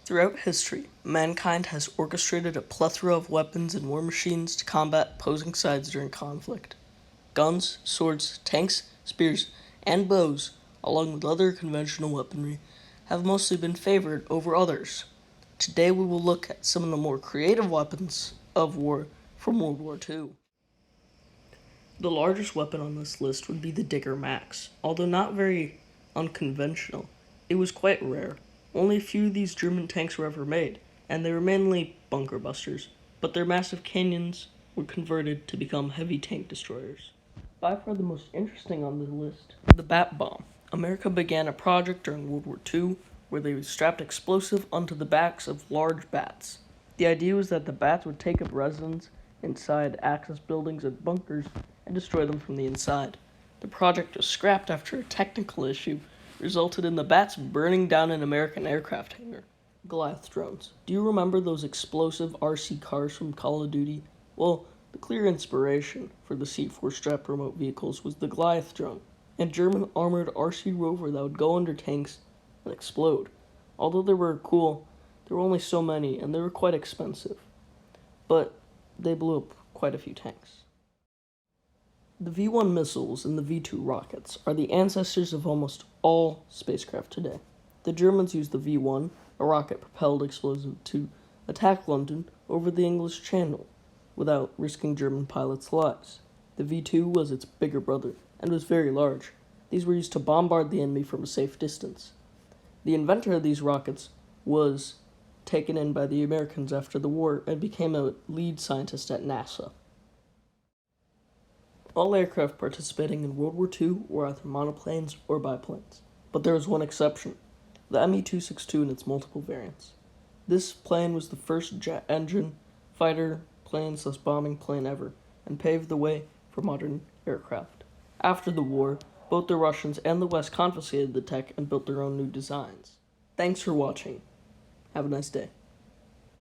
Throughout history, mankind has orchestrated a plethora of weapons and war machines to combat opposing sides during conflict. Guns, swords, tanks, spears, and bows, along with other conventional weaponry, have mostly been favored over others. Today we will look at some of the more creative weapons of war from World War II. The largest weapon on this list would be the Digger Max. Although not very unconventional, it was quite rare. Only a few of these German tanks were ever made, and they were mainly bunker busters, but their massive cannons were converted to become heavy tank destroyers. By far the most interesting on the list, the Bat Bomb. America began a project during World War II where they strapped explosive onto the backs of large bats. The idea was that the bats would take up residence inside access buildings and bunkers and destroy them from the inside. The project was scrapped after a technical issue resulted in the bats burning down an American aircraft hangar. Goliath drones. Do you remember those explosive RC cars from Call of Duty? Well, the clear inspiration for the C4 strap remote vehicles was the Goliath drone, a German armored RC rover that would go under tanks and explode. Although they were cool, there were only so many and they were quite expensive. But they blew up quite a few tanks. The V-1 missiles and the V-2 rockets are the ancestors of almost all spacecraft today. The Germans used the V-1, a rocket-propelled explosive, to attack London over the English Channel without risking German pilots' lives. The V-2 was its bigger brother and was very large. These were used to bombard the enemy from a safe distance. The inventor of these rockets was taken in by the Americans after the war and became a lead scientist at NASA. All aircraft participating in World War II were either monoplanes or biplanes, but there was one exception, the Me-262 and its multiple variants. This plane was the first jet-engine fighter plane/bombing plane ever, and paved the way for modern aircraft. After the war, both the Russians and the West confiscated the tech and built their own new designs. Thanks for watching. Have a nice day.